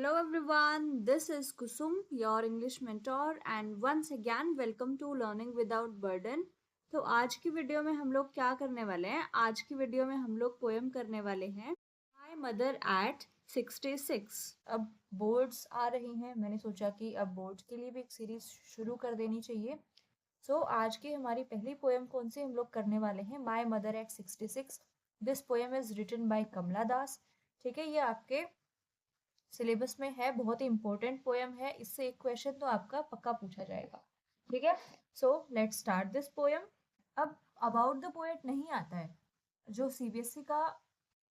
Hello everyone, this is Kusum, your English mentor, and once again welcome to Learning Without Burden. तो आज की video में हम लोग क्या करने वाले हैं? आज की वीडियो में हम लोग पोएम करने वाले हैं माई मदर एट 66। अब बोर्ड्स आ रही हैं, मैंने सोचा कि अब बोर्ड्स के लिए भी एक सीरीज शुरू कर देनी चाहिए। आज की हमारी पहली पोएम कौन सी हम लोग करने वाले हैं? My mother at 66। This poem is written by Kamala Das. ठीक है, ये आपके सिलेबस में है, बहुत ही इंपॉर्टेंट पोएम है। इससे एक क्वेश्चन तो आपका पक्का पूछा जाएगा। ठीक है, so let's start this poem. अब अबाउट द पोएट नहीं आता है, जो सीबीएसई का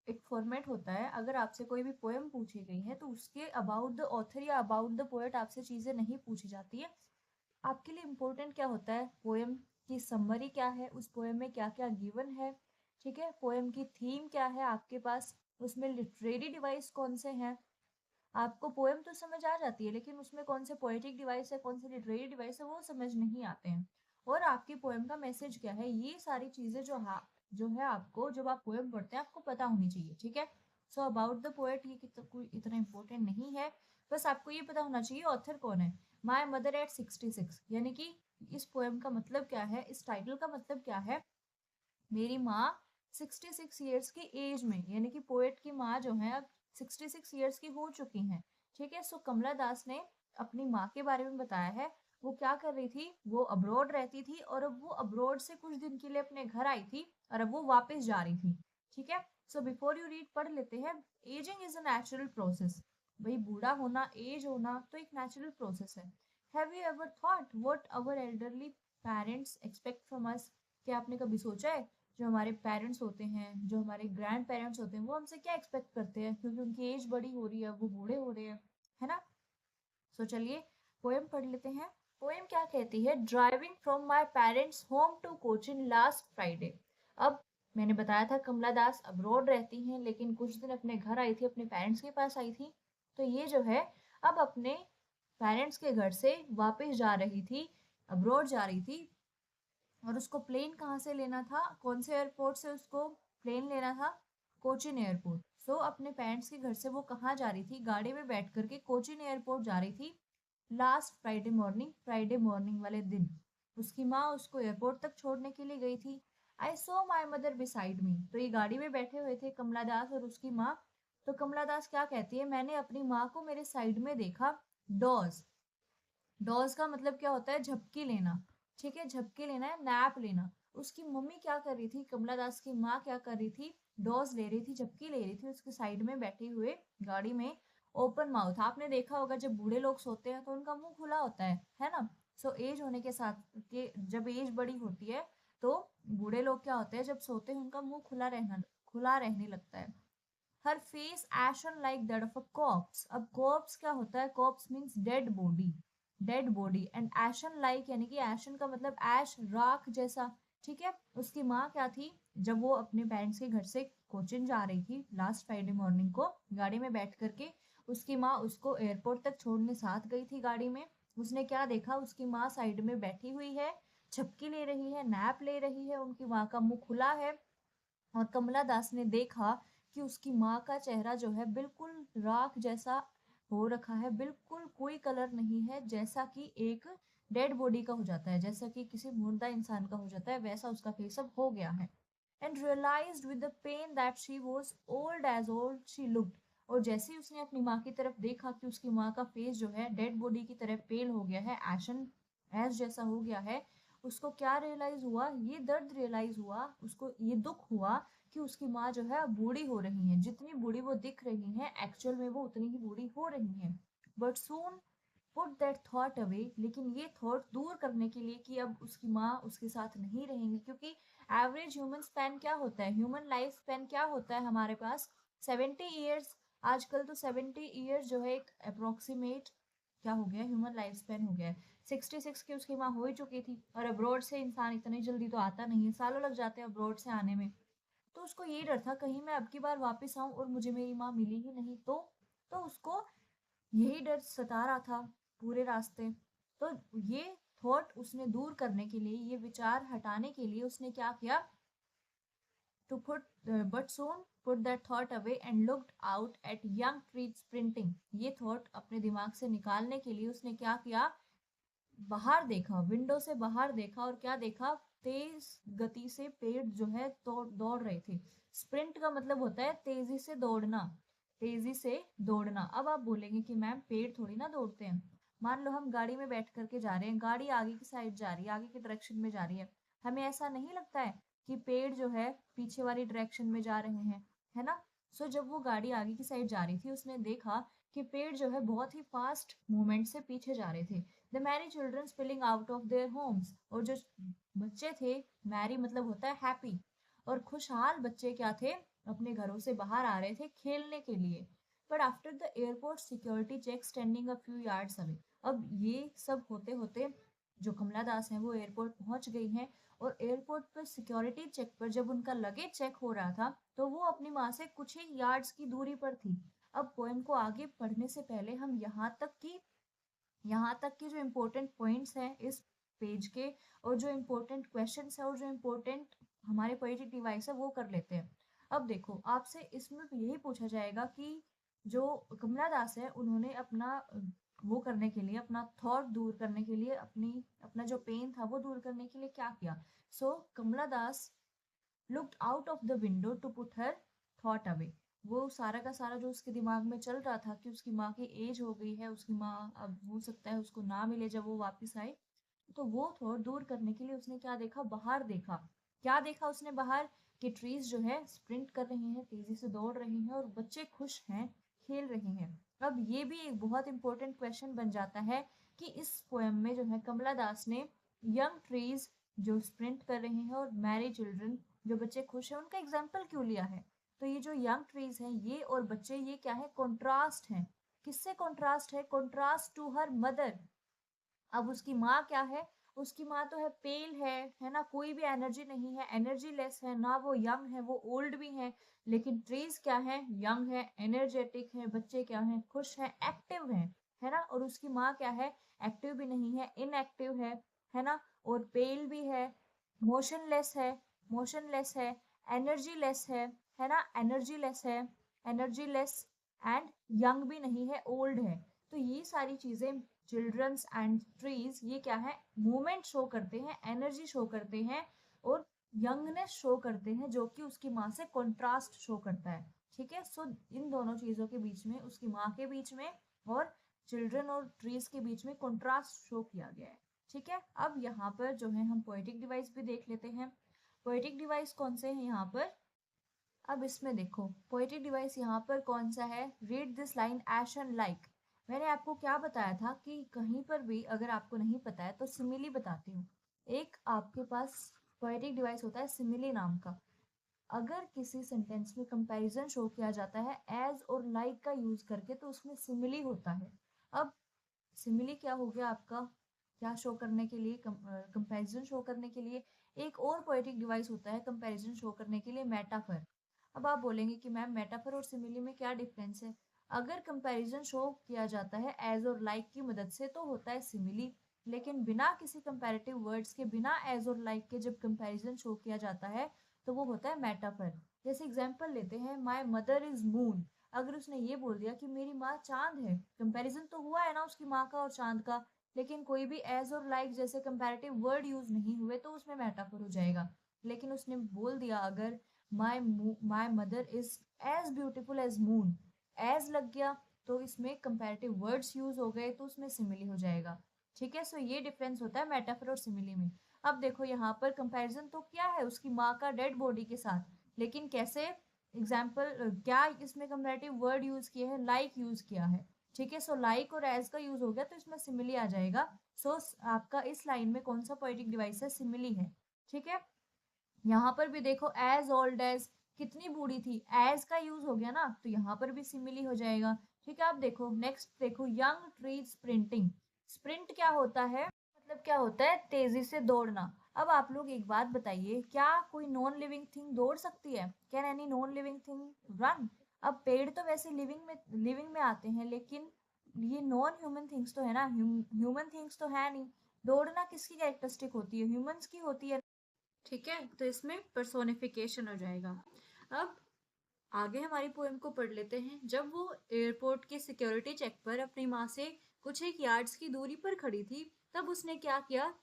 एक फॉर्मेट होता है। अगर आपसे कोई भी पोएम पूछी गई है तो उसके अबाउट द ऑथर या अबाउट द पोएट आपसे चीजें नहीं पूछी जाती है। आपके लिए इम्पोर्टेंट क्या होता है? पोएम की समरी क्या है, उस पोएम में क्या क्या गिवन है। ठीक है, पोएम की थीम क्या है आपके पास, उसमें लिटरेरी डिवाइस कौन से हैं। आपको पोएम तो समझ आ जाती है, लेकिन उसमें कौन से पोएटिक डिवाइस है, कौन से लिटरेरी डिवाइस है, वो समझ नहीं आते हैं। और आपकी पोएम का मैसेज क्या है, ये सारी चीजें जो है आपको जब आप पोएम पढ़ते हैं आपको पता होनी चाहिए। ठीक है, सो अबाउट द पोएट ये कोई इतना इम्पोर्टेंट नहीं है, बस आपको ये पता होना चाहिए ऑथर कौन है। माई मदर एट 66, यानी कि इस पोएम का मतलब क्या है, इस टाइटल का मतलब क्या है? मेरी माँ 66 ईयर्स की एज में, यानी कि पोएट की माँ जो है अब 66 ईयर्स की हो चुकी हैं। ठीक है, सो कमला दास ने अपनी माँ के बारे में बताया है। वो क्या कर रही थी, वो अब्रॉड रहती थी और अब वो अब्रॉड से कुछ दिन के लिए अपने घर आई थी और अब वो वापस जा रही थी। ठीक है, सो बिफोर यू रीड पढ़ लेते हैं। Ageing is a natural process. भाई बूढ़ा होना, एज होना तो एक नेचुरल प्रोसेस है। Have you ever thought what our elderly parents expect from us? क्या आपने कभी सोचा है जो हमारे पेरेंट्स होते हैं, जो हमारे ग्रैंड पेरेंट्स होते हैं, वो हमसे क्या एक्सपेक्ट करते हैं, क्योंकि उनकी एज बड़ी हो रही है, वो बूढ़े हो रहे हैं, है ना। चलिए पोएम पढ़ लेते हैं। पोएम क्या कहती है? Driving from my parents home to Cochin last Friday. अब मैंने बताया था कमला दास अब्रॉड रहती हैं, लेकिन कुछ दिन अपने घर आई थी, अपने पेरेंट्स के पास आई थी। तो ये जो है अब अपने पेरेंट्स के घर से वापस जा रही थी, अब्रॉड जा रही थी। और उसको प्लेन कहाँ से लेना था, कौन से एयरपोर्ट से उसको प्लेन लेना था? कोचिन एयरपोर्ट। अपने पेरेंट्स के घर से वो कहाँ जा रही थी? गाड़ी में बैठ करके कोचिन एयरपोर्ट जा रही थी last Friday morning, Friday morning वाले दिन। उसकी माँ उसको एयरपोर्ट तक छोड़ने के लिए गई थी। आई सो माई मदर बिसाइड मी। तो ये गाड़ी में बैठे हुए थे कमला दास और उसकी माँ। तो कमला दास क्या कहती है? मैंने अपनी माँ को मेरे साइड में देखा। डॉज, डॉज का मतलब क्या होता है? झपकी लेना। ठीक है, झपकी लेना है, नैप लेना। उसकी मम्मी क्या कर रही थी, कमला दास की माँ क्या कर रही थी? डॉज ले रही थी, झपकी ले रही थी उसके साइड में बैठे हुए गाड़ी में। ओपन माउथ, आपने देखा होगा जब बूढ़े लोग सोते हैं तो उनका मुंह खुला होता है ना। एज होने के साथ के जब एज बड़ी होती है तो बूढ़े लोग क्या होते हैं, जब सोते हैं उनका मुंह खुला रहने लगता है। Her face ashen like that of a corpse. अब कॉप्स क्या होता है? Corpse means dead body, dead body. And ashen like यानी कि एशन का मतलब ऐश, राख जैसा। ठीक है, उसकी माँ क्या थी? जब वो अपने पेरेंट्स के घर से कोचिन जा रही थी लास्ट फ्राइडे मॉर्निंग को गाड़ी में बैठ करके, उसकी माँ उसको एयरपोर्ट तक छोड़ने साथ गई थी गाड़ी में। उसने क्या देखा? उसकी माँ साइड में बैठी हुई है, झपकी ले रही है, नैप ले रही है, उनकी माँ का मुंह खुला है। और कमला दास ने देखा कि उसकी माँ का चेहरा जो है बिल्कुल राख जैसा हो रखा है, बिल्कुल कोई कलर नहीं है, जैसा कि एक डेड बॉडी का हो जाता है, जैसा कि किसी मुर्दा इंसान का हो जाता है, वैसा उसका फेस अब हो गया है। And realised with the pain that she was old as old she looked. और जैसे ही उसने अपनी माँ की तरफ देखा कि उसकी माँ का फेस जो है डेड बॉडी की तरह पेल हो गया है, एशन एज जैसा हो गया है, उसको क्या रियलाइज हुआ? ये दर्द रियलाइज हुआ, उसको ये दुख हुआ कि उसकी माँ जो है बूढ़ी हो रही है। जितनी बूढ़ी वो दिख रही है एक्चुअल में वो उतनी ही बूढ़ी हो रही है। But soon put that thought away, लेकिन ये थॉट दूर करने के लिए कि अब उसकी माँ उसके साथ नहीं रहेंगी, क्योंकि एवरेज ह्यूमन स्पैन क्या होता है, ह्यूमन लाइफ स्पैन क्या होता है हमारे पास? 70 ईयर्स। आजकल तो 70 ईयर्स जो है एक अप्रोक्सीमेट क्या हो गया, ह्यूमन लाइफ स्पैन हो गया है। 66 की उसकी माँ हो ही चुकी थी, और अब्रॉड से इंसान इतनी जल्दी तो आता नहीं है, सालों लग जाते हैं अब्रॉड से आने में। तो उसको ये डर था कहीं मैं अब की बार वापस आऊं और मुझे मेरी माँ मिली ही नहीं तो उसको यही डर सता रहा था पूरे रास्ते। तो ये थॉट उसने दूर करने के लिए, ये विचार हटाने के लिए उसने क्या किया? to put but soon put that thought away and looked out at young trees sprinting. ये थॉट अपने दिमाग से निकालने के लिए उसने क्या किया, बाहर देखा, विंडो से बाहर देखा और क्या देखा, तेज गति से पेड़ जो है दौड़ रहे थे। स्प्रिंट का मतलब होता है तेजी से दौड़ना, तेजी से दौड़ना। अब आप बोलेंगे कि मैम पेड़ थोड़ी ना दौड़ते हैं। मान लो हम गाड़ी में बैठ करके जा रहे हैं, गाड़ी आगे की साइड जा रही है, आगे की डायरेक्शन में जा रही है, हमें ऐसा नहीं लगता है कि पेड़ जो है पीछे वाली डायरेक्शन में जा रहे हैं, है ना। सो जब वो गाड़ी आगे की साइड जा रही थी, उसने देखा कि पेड़ जो है बहुत ही फास्ट मूवमेंट से पीछे जा रहे थे। The Mary children spilling out of their homes, और जो बच्चे थे, मैरी मतलब होता है हैप्पी, और खुशहाल बच्चे क्या थे, अपने घरों से बाहर आ रहे थे खेलने के लिए। But after the airport security check standing a few yards away, अब ये सब होते होते जो कमला दास हैं वो एयरपोर्ट पहुंच गई हैं, और एयरपोर्ट पर सिक्योरिटी चेक पर जब उनका लगेज चेक हो रहा था तो वो अपनी माँ से कुछ ही यार्ड्स की दूरी पर थी। अब पोएम को आगे पढ़ने से पहले हम यहाँ तक की जो इम्पोर्टेंट पॉइंट्स हैं इस पेज के, और जो इम्पोर्टेंट क्वेश्चंस है और जो इम्पोर्टेंट हमारे पोएटिक डिवाइस है वो कर लेते हैं। अब देखो, आपसे इसमें यही पूछा जाएगा कि जो कमला दास है उन्होंने अपना वो करने के लिए, अपना थॉट दूर करने के लिए, अपना जो पेन था वो दूर करने के लिए क्या किया। So Kamala Das looked out of the window to put her thought away. वो सारा का सारा जो उसके दिमाग में चल रहा था कि उसकी माँ की एज हो गई है, उसकी माँ अब हो सकता है उसको ना मिले जब वो वापस आए, तो वो थॉट दूर करने के लिए उसने क्या देखा, बाहर देखा। क्या देखा उसने बाहर, कि ट्रीज जो है स्प्रिंट कर रही हैं, तेजी से दौड़ रही हैं, और बच्चे खुश हैं, खेल रहे हैं। अब ये भी एक बहुत इंपॉर्टेंट क्वेश्चन बन जाता है कि इस पोएम में जो है कमला दास ने यंग ट्रीज जो स्प्रिंट कर रहे हैं और मैरी चिल्ड्रन जो बच्चे खुश हैं उनका एग्जाम्पल क्यों लिया है। तो ये जो यंग ट्रीज हैं ये और बच्चे, ये क्या है, कॉन्ट्रास्ट है। किससे कॉन्ट्रास्ट है, कॉन्ट्रास्ट टू हर मदर। अब उसकी माँ क्या है, उसकी माँ तो है पेल है ना, कोई भी एनर्जी नहीं है, एनर्जी लेस है ना, वो यंग है, वो ओल्ड भी है। लेकिन ट्रीज क्या है, यंग है, एनर्जेटिक है, बच्चे क्या है, खुश है, एक्टिव है ना। और उसकी माँ क्या है, एक्टिव भी नहीं है, इनएक्टिव है ना, और पेल भी मोशनलेस है मोशनलेस है, एनर्जी लेस है ना, energy less energy less, and young भी नहीं है, ओल्ड है। तो ये सारी चीजें, चिल्ड्रंस एंड ट्रीज, ये क्या है, मूवमेंट शो करते हैं, एनर्जी शो करते हैं, और यंगनेस शो करते हैं, जो कि उसकी माँ से कंट्रास्ट शो करता है। ठीक है, सो इन दोनों चीजों के बीच में, उसकी माँ के बीच में और चिल्ड्रन और ट्रीज के बीच में कंट्रास्ट शो किया गया है। ठीक है, अब यहाँ पर जो है हम पोएटिक डिवाइस भी देख लेते हैं। पोएटिक डिवाइस कौन से हैं यहाँ पर, अब इसमें देखो पोएटिक डिवाइस यहाँ पर कौन सा है, read this line as and like. मैंने आपको क्या बताया था कि कहीं पर भी अगर आपको नहीं पता है तो सिमिली बताती हूँ। एक आपके पास पोएटिक डिवाइस होता है सिमिली नाम का। अगर किसी सेंटेंस में कंपैरिजन शो किया जाता है एज और लाइक का यूज करके तो उसमें सिमिली होता है। अब सिमिली क्या हो गया आपका, क्या शो करने के लिए, कंपैरिजन शो करने के लिए। एक और पोएटिक डिवाइस होता है कंपैरिजन शो करने के लिए, मेटाफर। अब आप बोलेंगे कि मैम मेटाफर और सिमिली में क्या डिफरेंस है। अगर कंपैरिजन शो किया जाता है एज और लाइक की मदद से तो होता है सिमिली, लेकिन बिना किसी कंपैरेटिव वर्ड्स के, बिना एज और लाइक के जब कंपैरिजन शो किया जाता है तो वो होता है मेटाफर। जैसे एग्जांपल लेते हैं, माय मदर इज मून। अगर उसने ये बोल दिया कि मेरी माँ चांद है, कंपैरिजन तो हुआ है ना उसकी माँ का और चांद का, लेकिन कोई भी एज और लाइक जैसे कंपैरेटिव वर्ड यूज नहीं हुए तो उसमें मेटाफर हो जाएगा। लेकिन उसने बोल दिया अगर my mother is as beautiful as moon, as लग गया तो इसमें कंपैरेटिव वर्ड्स यूज हो गए तो उसमें सिमिली हो जाएगा। ठीक है, सो ये डिफरेंस होता है मेटाफर और सिमिली में। अब देखो यहाँ पर कंपैरिजन तो क्या है, उसकी माँ का डेड बॉडी के साथ, लेकिन कैसे, एग्जाम्पल क्या इसमें कंपैरेटिव वर्ड यूज किया है, लाइक यूज किया है। ठीक है, सो लाइक और एज का यूज हो गया तो इसमें सिमिली आ जाएगा। सो आपका इस लाइन में कौन सा पोएटिक डिवाइस है, सिमिली है। ठीक है, यहाँ पर भी देखो एज ओल्ड एज, कितनी बूढ़ी थी, एज का यूज हो गया ना तो यहाँ पर भी सिमिली हो जाएगा। ठीक है, आप देखो नेक्स्ट देखो, यंग ट्रीज स्प्रिंटिंग। स्प्रिंट क्या होता है, मतलब क्या होता है, तेजी से दौड़ना। अब आप लोग एक बात बताइए, क्या कोई नॉन लिविंग थिंग दौड़ सकती है, can any non living thing run. अब पेड़ तो वैसे लिविंग में आते हैं, लेकिन ये नॉन ह्यूमन थिंग्स तो है ना, ह्यूमन थिंग्स तो है नहीं। दौड़ना किसकी कैरेक्टरिस्टिक होती है, ह्यूमंस की होती है। ठीक है, तो इसमें पर्सोनिफिकेशन हो जाएगा। अब आगे हमारी पोएम को पढ़ लेते हैं। जब वो एयरपोर्ट के सिक्योरिटी चेक पर अपनी माँ से कुछ एक यार्ड्स की दूरी पर खड़ी थी, तब उसने क्या किया?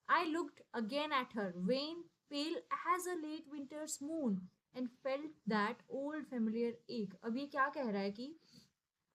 I looked again at her, when, pale as a late winter's moon, and felt that old familiar ache. अब ये क्या कह रहा है कि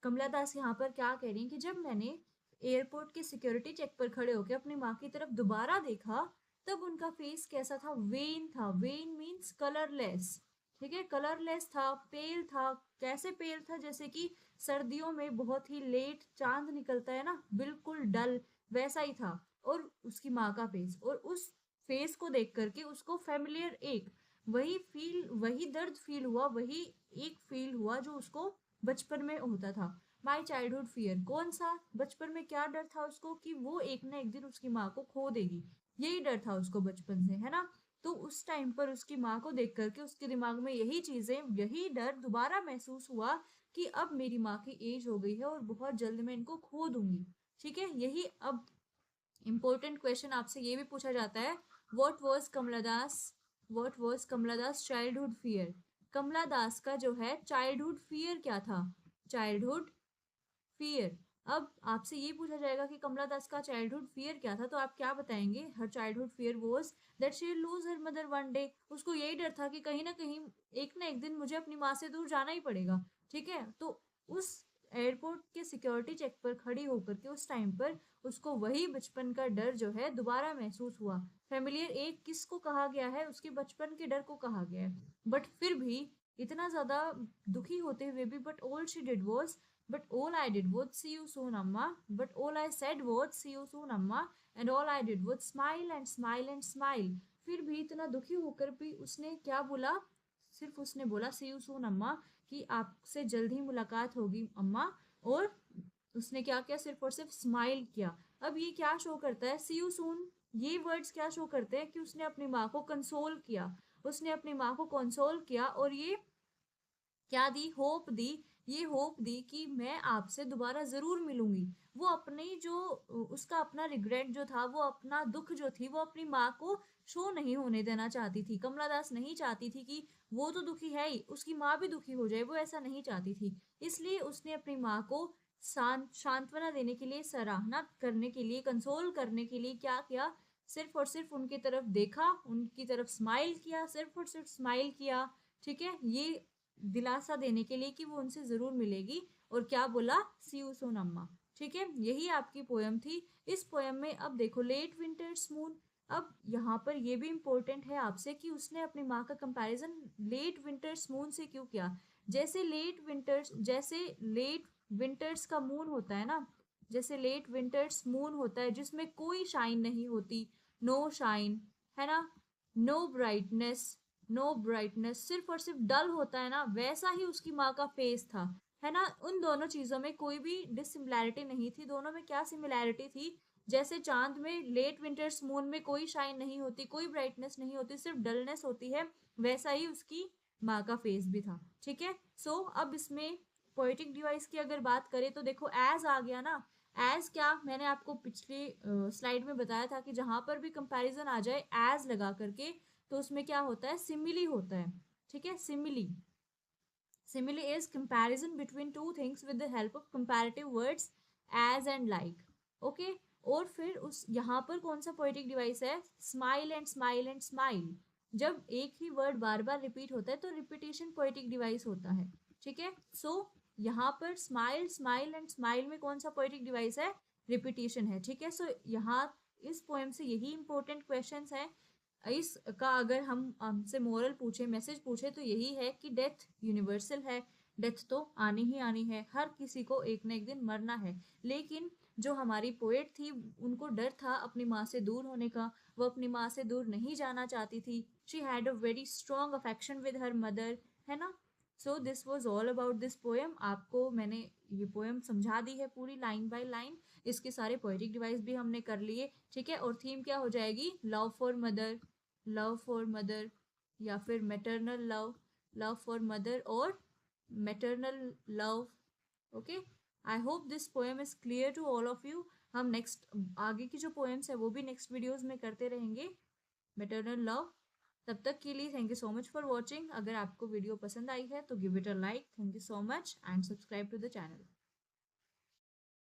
कमला दास यहाँ पर क्या कह रही हैं कि जब मैंने एयरपोर्ट के सिक्योरिटी चेक पर खड़े होकर अपनी माँ की तरफ दोबारा देखा, तब उनका फेस कैसा था? वेन था। When means colourless. ठीक है, कलरलेस था, पेल था। कैसे पेल था? जैसे कि सर्दियों में बहुत ही लेट चांद निकलता है ना, बिल्कुल डल, वैसा ही था। और उसकी माँ का फेस, और उस फेस को देख करके उसको फेमिलियर एक, वही दर्द फील हुआ, वही एक फील हुआ जो उसको बचपन में होता था। माई चाइल्डहुड फियर, कौन सा? बचपन में क्या डर था उसको? कि वो एक ना एक दिन उसकी माँ को खो देगी। यही डर था उसको बचपन से, है ना? तो उस टाइम पर उसकी माँ को देख करके उसके दिमाग में यही चीजें, यही डर दोबारा महसूस हुआ कि अब मेरी माँ की एज हो गई है और बहुत जल्द मैं इनको खो दूंगी। ठीक है, यही अब इम्पोर्टेंट क्वेश्चन आपसे ये भी पूछा जाता है, what was Kamala Das childhood fear? Kamala Das का जो है चाइल्डहुड फियर क्या था? Childhood fear. अब आपसे ये पूछा जाएगा कि कमला दास का चाइल्डहुड फियर क्या था, तो आप क्या बताएंगे? Her childhood fear was that she lose her mother one day. उसको यही डर था कि कहीं ना एक दिन मुझे अपनी माँ से दूर जाना ही पड़ेगा। ठीक है, तो उस एयरपोर्ट के सिक्योरिटी चेक पर खड़ी होकर के उस टाइम पर उसको वही बचपन का डर जो है दोबारा महसूस हुआ। फेमिलियर एक किसको कहा गया है? उसके बचपन के डर को कहा गया है। बट फिर भी इतना ज्यादा दुखी होते हुए भी, but all I did was see you soon, Amma. But all I said was see you soon, Amma. And all I did was smile and smile and smile. फिर भी इतना दुखी होकर भी उसने क्या बोला? सिर्फ उसने बोला see you soon, अम्मा, कि आपसे जल्द ही मुलाकात होगी अम्मा। और उसने क्या किया? सिर्फ और सिर्फ स्माइल किया। अब ये क्या शो करता है? सी यू सून, ये वर्ड्स क्या शो करते हैं? कि उसने अपनी माँ को कंसोल किया। उसने अपनी माँ को कंसोल किया, और ये क्या दी? होप दी। ये होप दी कि मैं आपसे दोबारा जरूर मिलूंगी। वो अपनी जो उसका अपना रिग्रेट जो था, वो अपना दुख जो थी, वो अपनी माँ को शो नहीं होने देना चाहती थी। कमला दास नहीं चाहती थी कि वो तो दुखी है ही, उसकी माँ भी दुखी हो जाए, वो ऐसा नहीं चाहती थी। इसलिए उसने अपनी माँ को सांत्वना देने के लिए, सराहना करने के लिए, कंसोल करने के लिए क्या किया? सिर्फ और सिर्फ उनकी तरफ देखा, उनकी तरफ स्माइल किया, सिर्फ और सिर्फ स्माइल किया। ठीक है, ये दिलासा देने के लिए कि वो उनसे जरूर मिलेगी। और क्या बोला? सी यू सून अम्मा। ठीक है, यही आपकी पोयम थी। इस पोयम में अब देखो लेट विंटर्स मून। अब यहाँ पर ये भी इम्पोर्टेंट है आपसे कि उसने अपनी माँ का कंपैरिजन लेट विंटर्स मून से क्यों किया? जैसे लेट विंटर्स का मून होता है ना, जैसे लेट विंटर्स मून होता है जिसमें कोई शाइन नहीं होती, नो शाइन, है ना, नो ब्राइटनेस, सिर्फ और सिर्फ डल होता है ना, वैसा ही उसकी माँ का फेस था। है ना, उन दोनों चीजों में कोई भी डिसिमिलैरिटी नहीं थी। दोनों में क्या सिमिलैरिटी थी? जैसे चांद में लेट विंटर्स मून में कोई शाइन नहीं होती, कोई ब्राइटनेस नहीं होती, सिर्फ डलनेस होती है, वैसा ही उसकी माँ का फेस भी था। ठीक है, सो अब इसमें पोएटिक डिवाइस की अगर बात करें तो देखो एज आ गया ना। एज क्या, मैंने आपको पिछली स्लाइड में बताया था कि जहां पर भी कंपैरिजन आ जाए एज लगा करके, तो उसमें क्या होता है? सिमिली होता है। ठीक है, simile is comparison between two things with the help of comparative words as and like. Okay, और फिर उस यहाँ पर कौन सा पोएटिक डिवाइस है? Smile and smile and smile. जब एक ही वर्ड बार बार रिपीट होता है तो रिपीटेशन पोएटिक डिवाइस होता है। ठीक है, सो यहाँ पर स्माइल, स्माइल एंड स्माइल में कौन सा पोएटिक डिवाइस है? रिपीटेशन है। ठीक है, सो यहाँ इस पोएम से यही इंपॉर्टेंट क्वेश्चंस हैं। इसका अगर हम हमसे मोरल पूछे, मैसेज पूछे, तो यही है कि डेथ यूनिवर्सल है। डेथ तो आनी ही आनी है, हर किसी को एक ना एक दिन मरना है। लेकिन जो हमारी पोएट थी, उनको डर था अपनी माँ से दूर होने का। वो अपनी माँ से दूर नहीं जाना चाहती थी। She had a very strong affection with her mother, है ना। So this was all about this poem. आपको मैंने ये पोएम समझा दी है पूरी लाइन बाय लाइन। इसके सारे पोएटिक डिवाइस भी हमने कर लिए। ठीक है, और थीम क्या हो जाएगी? Love for mother, love for mother, या फिर maternal love, love for mother और maternal love. Okay, I hope this poem is clear to all of you. हम नेक्स्ट आगे की जो पोएम्स है वो भी नेक्स्ट वीडियोस में करते रहेंगे। maternal love. तब तक के लिए thank you so much for watching. अगर आपको वीडियो पसंद आई है तो give it a like. Thank you so much and subscribe to the channel.